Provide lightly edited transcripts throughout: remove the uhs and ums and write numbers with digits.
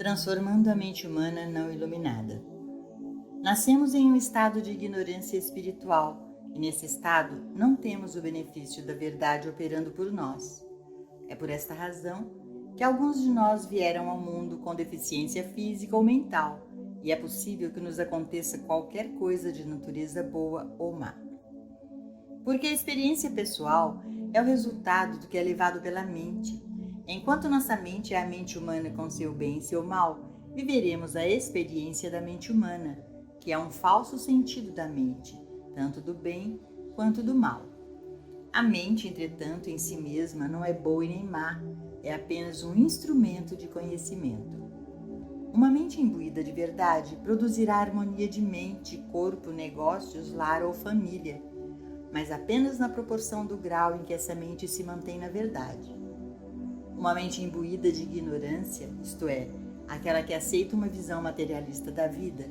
transformando a mente humana não iluminada. Nascemos em um estado de ignorância espiritual e nesse estado não temos o benefício da verdade operando por nós. É por esta razão que alguns de nós vieram ao mundo com deficiência física ou mental e é possível que nos aconteça qualquer coisa de natureza boa ou má. Porque a experiência pessoal é o resultado do que é levado pela mente. Enquanto nossa mente é a mente humana com seu bem e seu mal, viveremos a experiência da mente humana, que é um falso sentido da mente, tanto do bem quanto do mal. A mente, entretanto, em si mesma não é boa e nem má, é apenas um instrumento de conhecimento. Uma mente imbuída de verdade produzirá harmonia de mente, corpo, negócios, lar ou família, mas apenas na proporção do grau em que essa mente se mantém na verdade. Uma mente imbuída de ignorância, isto é, aquela que aceita uma visão materialista da vida,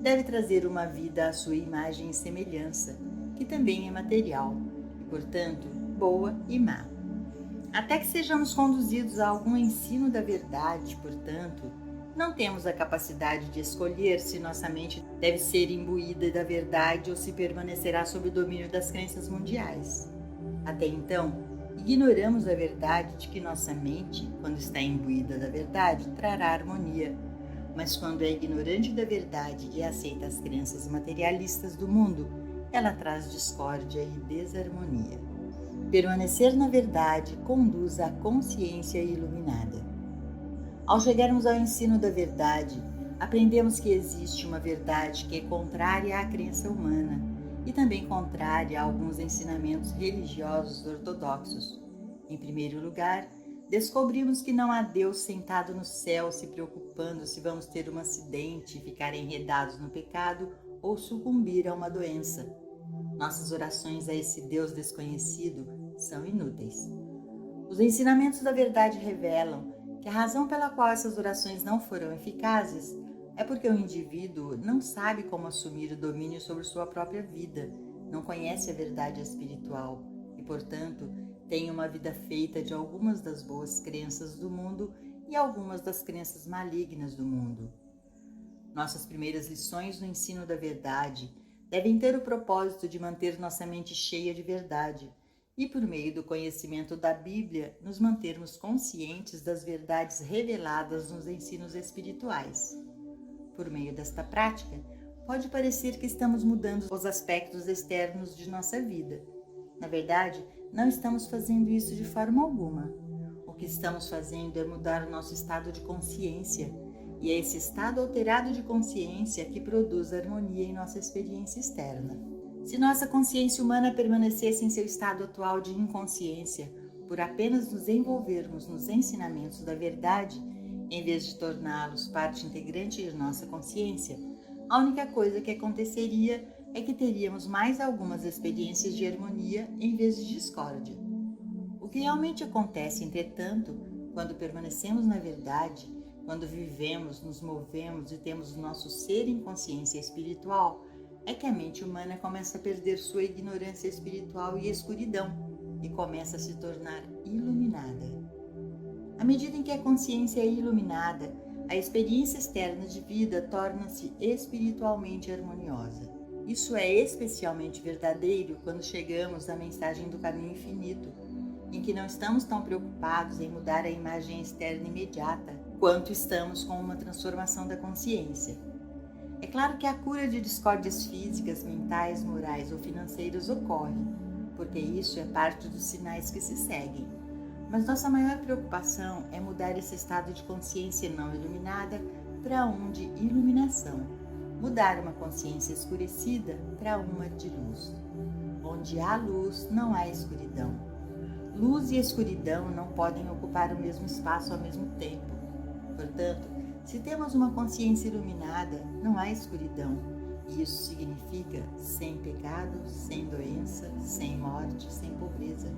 deve trazer uma vida à sua imagem e semelhança, que também é material, e, portanto, boa e má. Até que sejamos conduzidos a algum ensino da verdade, portanto, não temos a capacidade de escolher se nossa mente deve ser imbuída da verdade ou se permanecerá sob o domínio das crenças mundiais. Até então, ignoramos a verdade de que nossa mente, quando está imbuída da verdade, trará harmonia, mas quando é ignorante da verdade e aceita as crenças materialistas do mundo, ela traz discórdia e desarmonia. Permanecer na verdade conduz à consciência iluminada. Ao chegarmos ao ensino da verdade, aprendemos que existe uma verdade que é contrária à crença humana e também contrária a alguns ensinamentos religiosos ortodoxos. Em primeiro lugar, descobrimos que não há Deus sentado no céu se preocupando se vamos ter um acidente, ficar enredados no pecado ou sucumbir a uma doença. Nossas orações a esse Deus desconhecido são inúteis. Os ensinamentos da verdade revelam que a razão pela qual essas orações não foram eficazes é porque o indivíduo não sabe como assumir o domínio sobre sua própria vida, não conhece a verdade espiritual e, portanto, tem uma vida feita de algumas das boas crenças do mundo e algumas das crenças malignas do mundo. Nossas primeiras lições no ensino da verdade devem ter o propósito de manter nossa mente cheia de verdade e, por meio do conhecimento da Bíblia, nos mantermos conscientes das verdades reveladas nos ensinos espirituais. Por meio desta prática, pode parecer que estamos mudando os aspectos externos de nossa vida. Na verdade, não estamos fazendo isso de forma alguma. O que estamos fazendo é mudar o nosso estado de consciência, e é esse estado alterado de consciência que produz harmonia em nossa experiência externa. Se nossa consciência humana permanecesse em seu estado atual de inconsciência, por apenas nos envolvermos nos ensinamentos da verdade, em vez de torná-los parte integrante de nossa consciência, a única coisa que aconteceria é que teríamos mais algumas experiências de harmonia em vez de discórdia. O que realmente acontece, entretanto, quando permanecemos na verdade, quando vivemos, nos movemos e temos o nosso ser em consciência espiritual, é que a mente humana começa a perder sua ignorância espiritual e escuridão e começa a se tornar iluminada. À medida em que a consciência é iluminada, a experiência externa de vida torna-se espiritualmente harmoniosa. Isso é especialmente verdadeiro quando chegamos à mensagem do caminho infinito, em que não estamos tão preocupados em mudar a imagem externa imediata, quanto estamos com uma transformação da consciência. É claro que a cura de discórdias físicas, mentais, morais ou financeiras ocorre, porque isso é parte dos sinais que se seguem. Mas nossa maior preocupação é mudar esse estado de consciência não iluminada para um de iluminação, mudar uma consciência escurecida para uma de luz. Onde há luz, não há escuridão. Luz e escuridão não podem ocupar o mesmo espaço ao mesmo tempo. Portanto, se temos uma consciência iluminada, não há escuridão. E isso significa sem pecado, sem doença, sem morte, sem pobreza.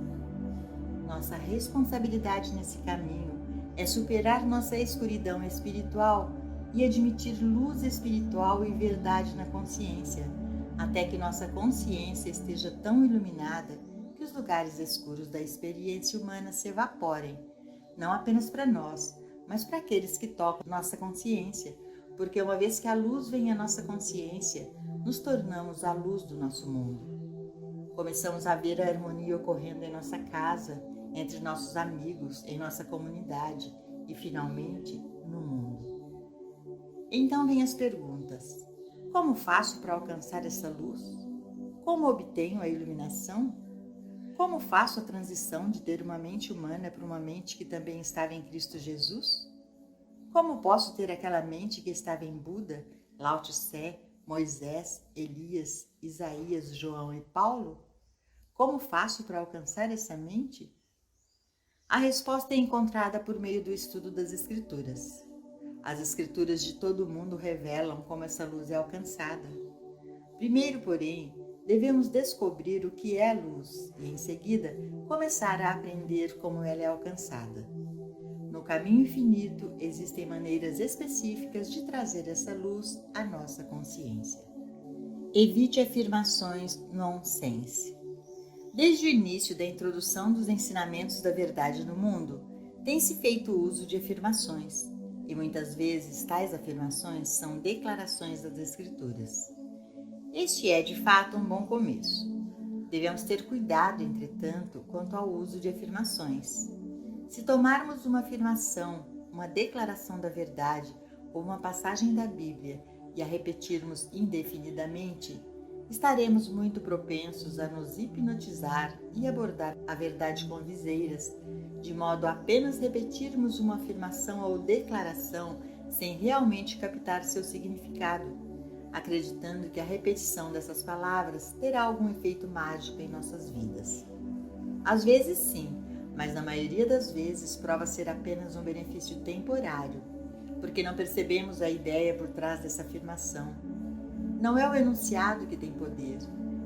Nossa responsabilidade nesse caminho é superar nossa escuridão espiritual e admitir luz espiritual e verdade na consciência, até que nossa consciência esteja tão iluminada que os lugares escuros da experiência humana se evaporem, não apenas para nós, mas para aqueles que tocam nossa consciência, porque uma vez que a luz vem à nossa consciência, nos tornamos a luz do nosso mundo. Começamos a ver a harmonia ocorrendo em nossa casa, entre nossos amigos, em nossa comunidade e, finalmente, no mundo. Então vêm as perguntas: como faço para alcançar essa luz? Como obtenho a iluminação? Como faço a transição de ter uma mente humana para uma mente que também estava em Cristo Jesus? Como posso ter aquela mente que estava em Buda, Lao Tse, Moisés, Elias, Isaías, João e Paulo? Como faço para alcançar essa mente? A resposta é encontrada por meio do estudo das Escrituras. As Escrituras de todo o mundo revelam como essa luz é alcançada. Primeiro, porém, devemos descobrir o que é a luz e, em seguida, começar a aprender como ela é alcançada. No caminho infinito, existem maneiras específicas de trazer essa luz à nossa consciência. Evite afirmações nonsense. Desde o início da introdução dos ensinamentos da verdade no mundo, tem-se feito uso de afirmações, e muitas vezes tais afirmações são declarações das Escrituras. Este é, de fato, um bom começo. Devemos ter cuidado, entretanto, quanto ao uso de afirmações. Se tomarmos uma afirmação, uma declaração da verdade ou uma passagem da Bíblia e a repetirmos indefinidamente, estaremos muito propensos a nos hipnotizar e abordar a verdade com viseiras, de modo a apenas repetirmos uma afirmação ou declaração sem realmente captar seu significado, acreditando que a repetição dessas palavras terá algum efeito mágico em nossas vidas. Às vezes sim, mas na maioria das vezes prova ser apenas um benefício temporário, porque não percebemos a ideia por trás dessa afirmação. Não é o enunciado que tem poder,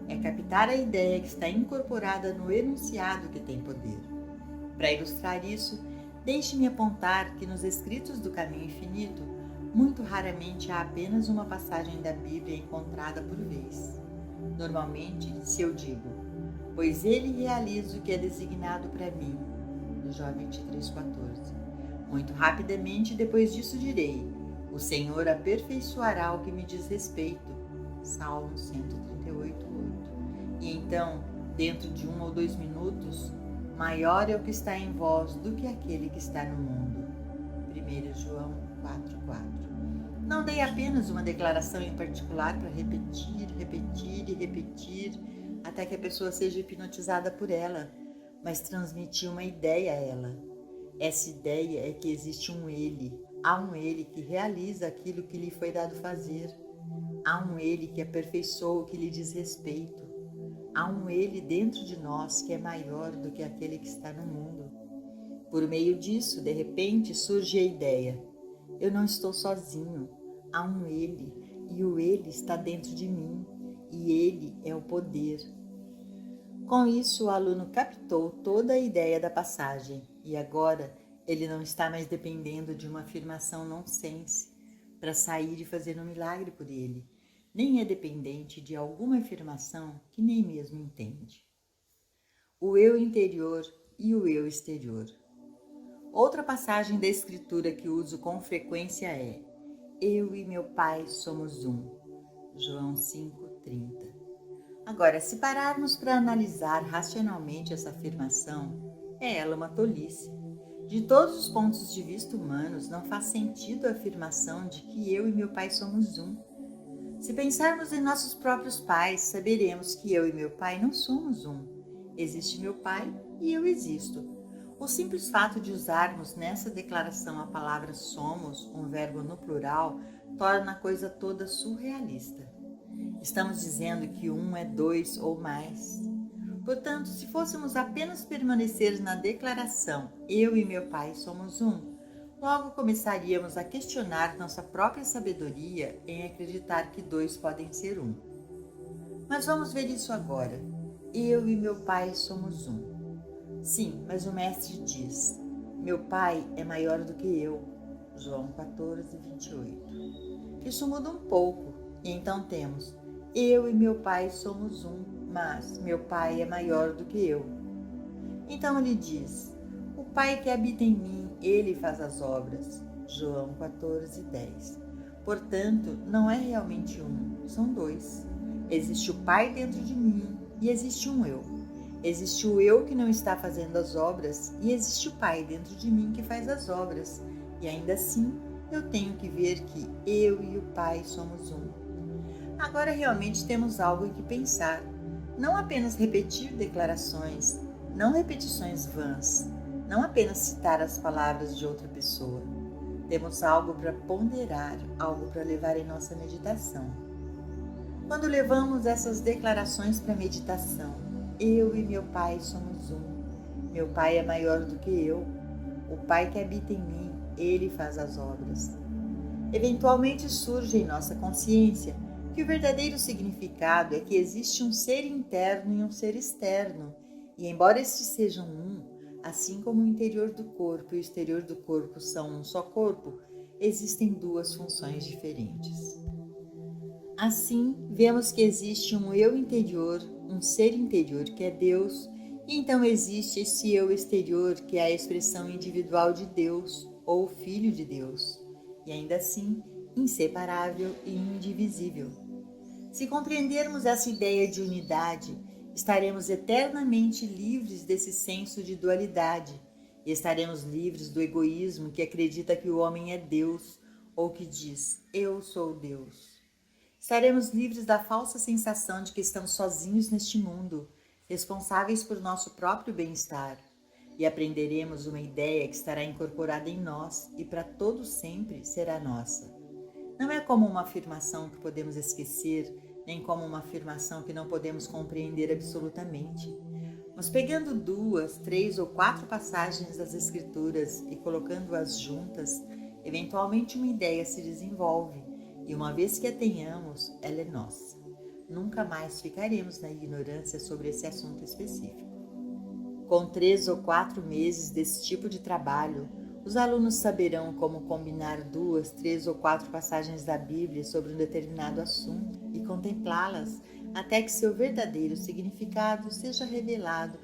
é captar a ideia que está incorporada no enunciado que tem poder. Para ilustrar isso, deixe-me apontar que nos escritos do Caminho Infinito, muito raramente há apenas uma passagem da Bíblia encontrada por vez. Normalmente, se eu digo, pois ele realiza o que é designado para mim, do Jó 23:14. Muito rapidamente depois disso direi, o Senhor aperfeiçoará o que me diz respeito, Salmo 138:8. E então, dentro de 1 ou 2 minutos, maior é o que está em vós do que aquele que está no mundo. 1 João 4:4. Não dei apenas uma declaração em particular para repetir e repetir, até que a pessoa seja hipnotizada por ela, mas transmiti uma ideia a ela. Essa ideia é que existe um Ele, há um Ele que realiza aquilo que lhe foi dado fazer, há um Ele que aperfeiçoa o que lhe diz respeito, há um Ele dentro de nós que é maior do que aquele que está no mundo. Por meio disso, de repente, surge a ideia, eu não estou sozinho, há um Ele, e o Ele está dentro de mim, e Ele é o poder. Com isso, o aluno captou toda a ideia da passagem e agora ele não está mais dependendo de uma afirmação nonsense para sair e fazer um milagre por ele, nem é dependente de alguma afirmação que nem mesmo entende. O eu interior e o eu exterior. Outra passagem da Escritura que uso com frequência é: eu e meu Pai somos um, João 5:30. Agora, se pararmos para analisar racionalmente essa afirmação, é ela uma tolice. De todos os pontos de vista humanos, não faz sentido a afirmação de que eu e meu pai somos um. Se pensarmos em nossos próprios pais, saberemos que eu e meu pai não somos um. Existe meu pai e eu existo. O simples fato de usarmos nessa declaração a palavra somos, um verbo no plural, torna a coisa toda surrealista. Estamos dizendo que um é dois ou mais. Portanto, se fôssemos apenas permanecer na declaração eu e meu pai somos um, logo começaríamos a questionar nossa própria sabedoria em acreditar que dois podem ser um. Mas vamos ver isso agora. Eu e meu pai somos um. Sim, mas o mestre diz, meu pai é maior do que eu. João 14:28. Isso muda um pouco, e então temos eu e meu pai somos um, mas meu pai é maior do que eu. Então ele diz, o Pai que habita em mim, ele faz as obras. João 14:10. Portanto, não é realmente um, são dois. Existe o Pai dentro de mim e existe um eu. Existe o eu que não está fazendo as obras e existe o Pai dentro de mim que faz as obras. E ainda assim, eu tenho que ver que eu e o Pai somos um. Agora realmente temos algo em que pensar. Não apenas repetir declarações, não repetições vãs, não apenas citar as palavras de outra pessoa. Temos algo para ponderar, algo para levar em nossa meditação. Quando levamos essas declarações para a meditação, eu e meu Pai somos um. Meu Pai é maior do que eu. O Pai que habita em mim, ele faz as obras. Eventualmente surge em nossa consciência que o verdadeiro significado é que existe um ser interno e um ser externo, e embora estes sejam um, assim como o interior do corpo e o exterior do corpo são um só corpo, existem duas funções diferentes. Assim, vemos que existe um eu interior, um ser interior que é Deus, e então existe esse eu exterior que é a expressão individual de Deus, ou Filho de Deus, e ainda assim, inseparável e indivisível. Se compreendermos essa ideia de unidade, estaremos eternamente livres desse senso de dualidade e estaremos livres do egoísmo que acredita que o homem é Deus ou que diz, eu sou Deus. Estaremos livres da falsa sensação de que estamos sozinhos neste mundo, responsáveis por nosso próprio bem-estar, e aprenderemos uma ideia que estará incorporada em nós e para todo sempre será nossa. Não é como uma afirmação que podemos esquecer, nem como uma afirmação que não podemos compreender absolutamente. Mas pegando 2, 3 ou 4 passagens das Escrituras e colocando-as juntas, eventualmente uma ideia se desenvolve, e uma vez que a tenhamos, ela é nossa. Nunca mais ficaremos na ignorância sobre esse assunto específico. Com 3 ou 4 meses desse tipo de trabalho, os alunos saberão como combinar 2, 3 ou 4 passagens da Bíblia sobre um determinado assunto e contemplá-las até que seu verdadeiro significado seja revelado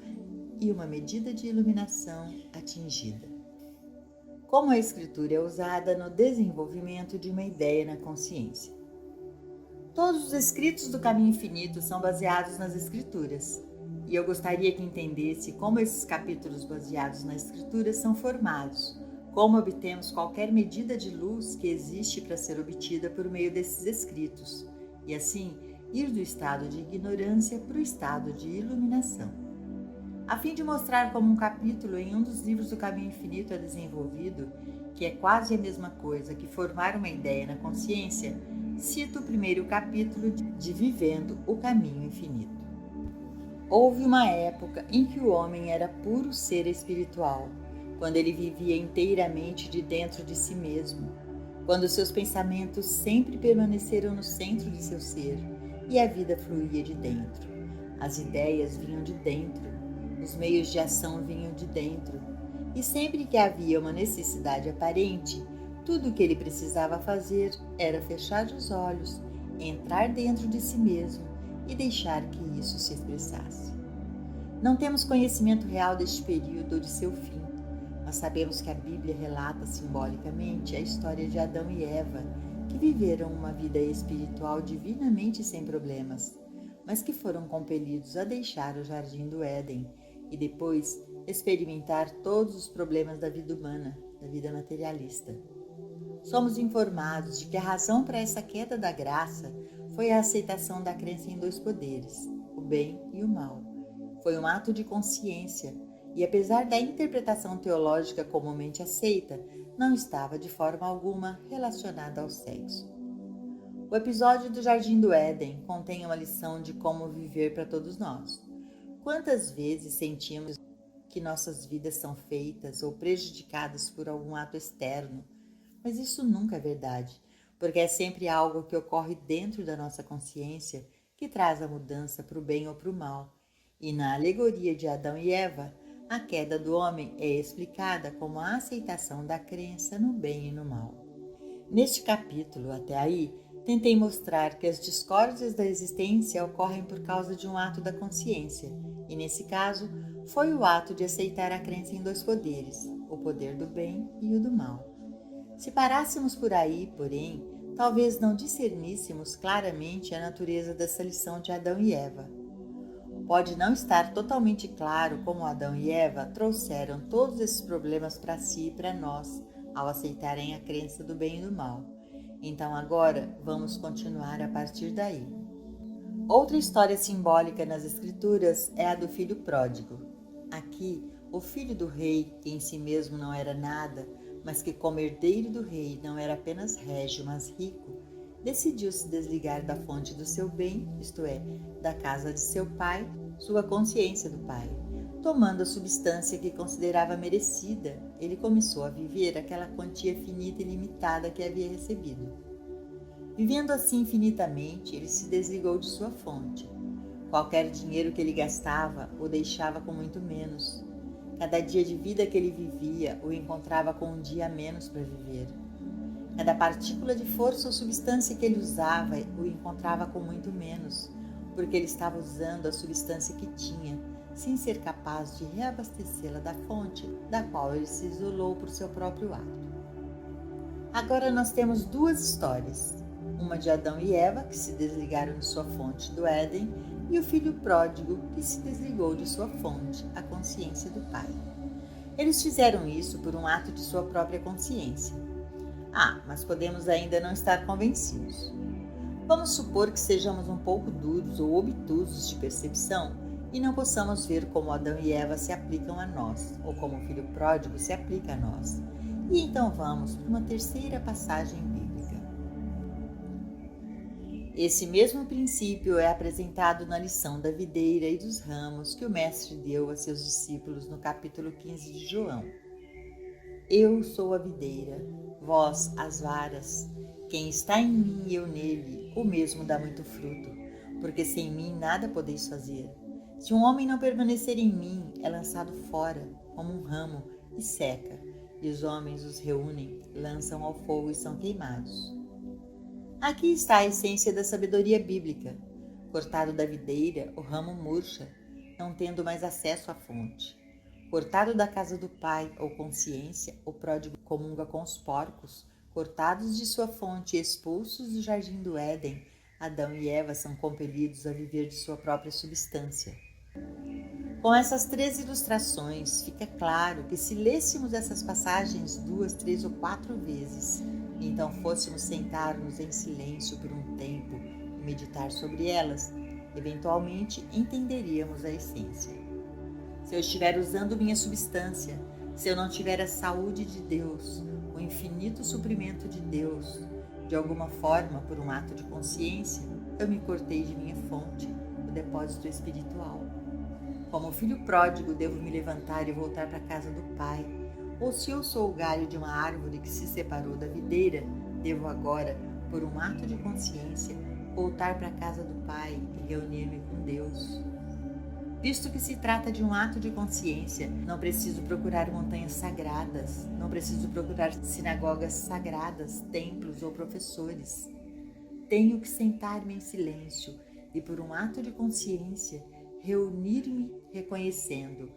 e uma medida de iluminação atingida. Como a Escritura é usada no desenvolvimento de uma ideia na consciência. Todos os escritos do Caminho Infinito são baseados nas Escrituras, e eu gostaria que entendesse como esses capítulos baseados nas Escrituras são formados, como obtemos qualquer medida de luz que existe para ser obtida por meio desses escritos, e assim ir do estado de ignorância para o estado de iluminação. A fim de mostrar como um capítulo em um dos livros do Caminho Infinito é desenvolvido, que é quase a mesma coisa que formar uma ideia na consciência, cito o primeiro capítulo de Vivendo o Caminho Infinito. Houve uma época em que o homem era puro ser espiritual, quando ele vivia inteiramente de dentro de si mesmo, quando seus pensamentos sempre permaneceram no centro de seu ser e a vida fluía de dentro. As ideias vinham de dentro, os meios de ação vinham de dentro, e sempre que havia uma necessidade aparente, tudo o que ele precisava fazer era fechar os olhos, entrar dentro de si mesmo e deixar que isso se expressasse. Não temos conhecimento real deste período ou de seu fim, mas sabemos que a Bíblia relata simbolicamente a história de Adão e Eva, que viveram uma vida espiritual divinamente sem problemas, mas que foram compelidos a deixar o jardim do Éden e depois experimentar todos os problemas da vida humana, da vida materialista. Somos informados de que a razão para essa queda da graça foi a aceitação da crença em 2 poderes, o bem e o mal. Foi um ato de consciência e, apesar da interpretação teológica comumente aceita, não estava de forma alguma relacionada ao sexo. O episódio do Jardim do Éden contém uma lição de como viver para todos nós. Quantas vezes sentimos que nossas vidas são feitas ou prejudicadas por algum ato externo, mas isso nunca é verdade, porque é sempre algo que ocorre dentro da nossa consciência que traz a mudança para o bem ou para o mal. E na alegoria de Adão e Eva, a queda do homem é explicada como a aceitação da crença no bem e no mal. Neste capítulo, até aí, tentei mostrar que as discórdias da existência ocorrem por causa de um ato da consciência, e nesse caso, foi o ato de aceitar a crença em dois poderes, o poder do bem e o do mal. Se parássemos por aí, porém, talvez não discerníssemos claramente a natureza dessa lição de Adão e Eva. Pode não estar totalmente claro como Adão e Eva trouxeram todos esses problemas para si e para nós, ao aceitarem a crença do bem e do mal. Então agora vamos continuar a partir daí. Outra história simbólica nas Escrituras é a do filho pródigo. Aqui, o filho do rei, que em si mesmo não era nada, mas que como herdeiro do rei não era apenas régio, mas rico, decidiu se desligar da fonte do seu bem, isto é, da casa de seu pai, sua consciência do pai. Tomando a substância que considerava merecida, ele começou a viver aquela quantia finita e limitada que havia recebido. Vivendo assim infinitamente, ele se desligou de sua fonte. Qualquer dinheiro que ele gastava o deixava com muito menos. Cada dia de vida que ele vivia o encontrava com um dia a menos para viver. Cada partícula de força ou substância que ele usava o encontrava com muito menos, porque ele estava usando a substância que tinha, sem ser capaz de reabastecê-la da fonte da qual ele se isolou por seu próprio ato. Agora nós temos duas histórias, uma de Adão e Eva, que se desligaram de sua fonte do Éden, e o filho pródigo, que se desligou de sua fonte, a consciência do pai. Eles fizeram isso por um ato de sua própria consciência. Mas podemos ainda não estar convencidos. Vamos supor que sejamos um pouco duros ou obtusos de percepção e não possamos ver como Adão e Eva se aplicam a nós, ou como o filho pródigo se aplica a nós. E então vamos para uma terceira passagem bíblica. Esse mesmo princípio é apresentado na lição da videira e dos ramos que o Mestre deu a seus discípulos no capítulo 15 de João. Eu sou a videira, vós as varas. Quem está em mim e eu nele, o mesmo dá muito fruto, porque sem mim nada podeis fazer. Se um homem não permanecer em mim, é lançado fora, como um ramo, e seca, e os homens os reúnem, lançam ao fogo e são queimados. Aqui está a essência da sabedoria bíblica. Cortado da videira, o ramo murcha, não tendo mais acesso à fonte. Cortado da casa do pai, ou consciência, o pródigo comunga com os porcos. Cortados de sua fonte e expulsos do jardim do Éden, Adão e Eva são compelidos a viver de sua própria substância. Com essas 3 ilustrações, fica claro que se lêssemos essas passagens 2, 3 ou 4 vezes, e então fôssemos sentar-nos em silêncio por um tempo e meditar sobre elas, eventualmente entenderíamos a essência. Se eu estiver usando minha substância, se eu não tiver a saúde de Deus, o infinito suprimento de Deus, de alguma forma, por um ato de consciência, eu me cortei de minha fonte, o depósito espiritual. Como filho pródigo, devo me levantar e voltar para a casa do Pai. Ou se eu sou o galho de uma árvore que se separou da videira, devo agora, por um ato de consciência, voltar para a casa do Pai e reunir-me com Deus. Visto que se trata de um ato de consciência, não preciso procurar montanhas sagradas, não preciso procurar sinagogas sagradas, templos ou professores. Tenho que sentar-me em silêncio e, por um ato de consciência, reunir-me reconhecendo: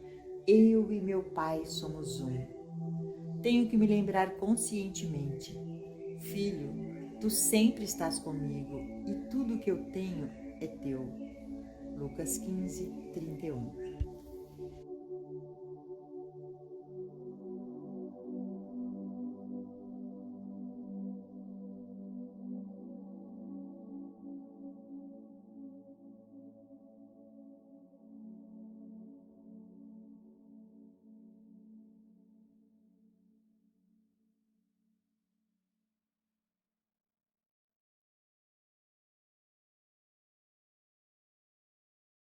eu e meu Pai somos um. Tenho que me lembrar conscientemente: Filho, tu sempre estás comigo e tudo o que eu tenho é teu. Lucas 15, 31.